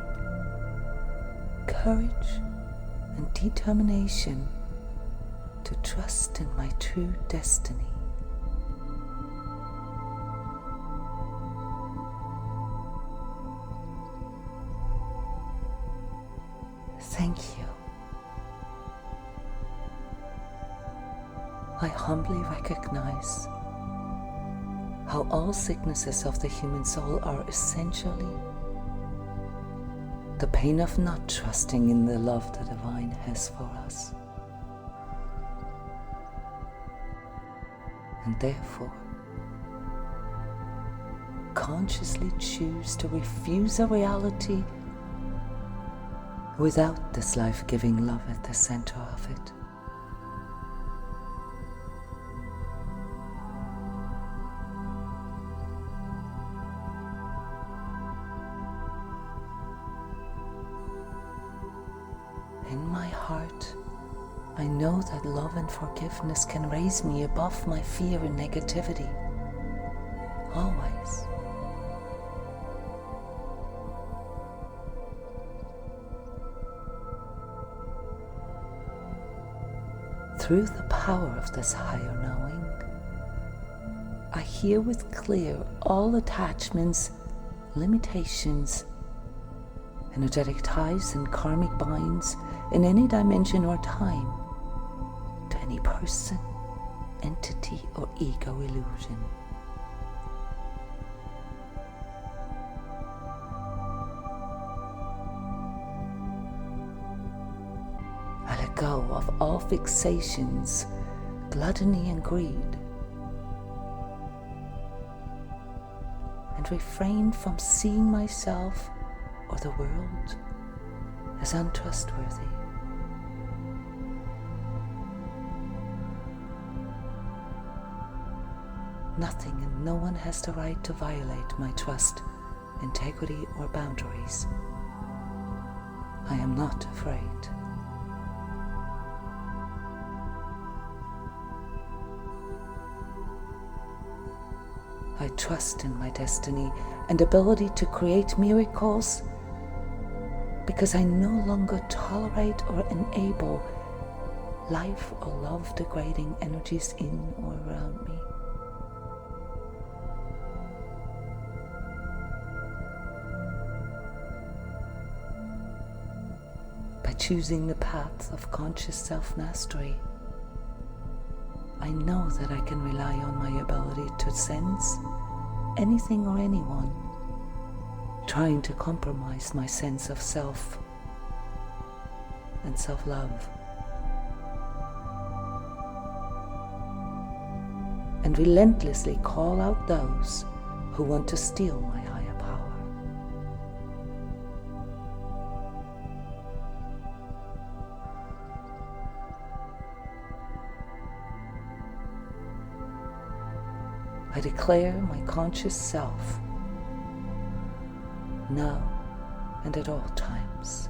courage, and determination to trust in my true destiny. Thank you. I humbly recognize how all sicknesses of the human soul are essentially the pain of not trusting in the love the divine has for us. And therefore, consciously choose to refuse a reality without this life-giving love at the center of it. In my heart, I know that love and forgiveness can raise me above my fear and negativity, always. Through the power of this higher knowing, I herewith clear all attachments, limitations, energetic ties, and karmic binds in any dimension or time to any person, entity, or ego illusion. I let go of all fixations, gluttony, and greed, and refrain from seeing myself or the world as untrustworthy. Nothing and no one has the right to violate my trust, integrity, or boundaries. I am not afraid. I trust in my destiny and ability to create miracles because I no longer tolerate or enable life or love degrading energies in or around me. By choosing the path of conscious self-mastery, I know that I can rely on my ability to sense anything or anyone trying to compromise my sense of self and self-love, and relentlessly call out those who want to steal my higher power. I declare my conscious self now and at all times.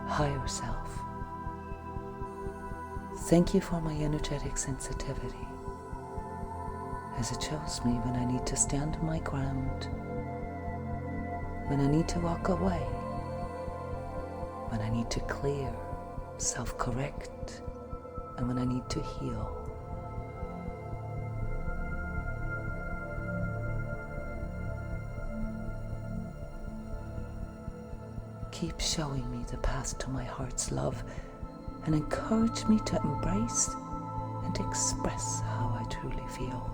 Higher self, thank you for my energetic sensitivity, as it shows me when I need to stand my ground, when I need to walk away, when I need to clear, self-correct, and when I need to heal. Keep showing me the path to my heart's love and encourage me to embrace and express how I truly feel.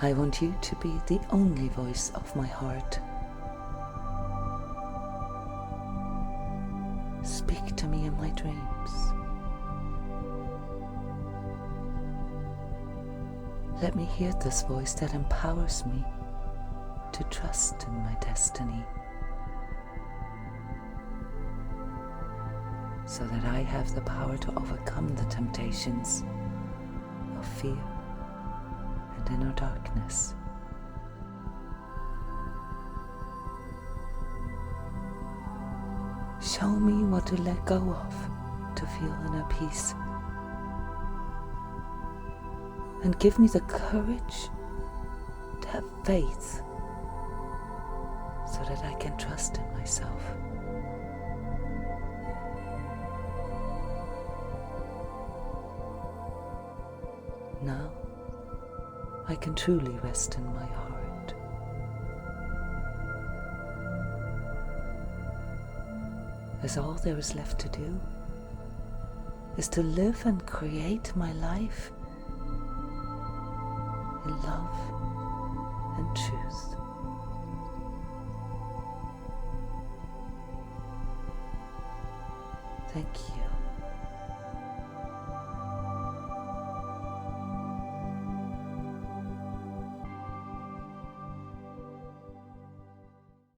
I want you to be the only voice of my heart. Speak to me in my dreams. Let me hear this voice that empowers me to trust in my destiny, so that I have the power to overcome the temptations of fear and inner darkness. Show me what to let go of to feel inner peace, and give me the courage to have faith so that I can trust in myself. Now I can truly rest in my heart. As all there is left to do is to live and create my life in love and truth. Thank you.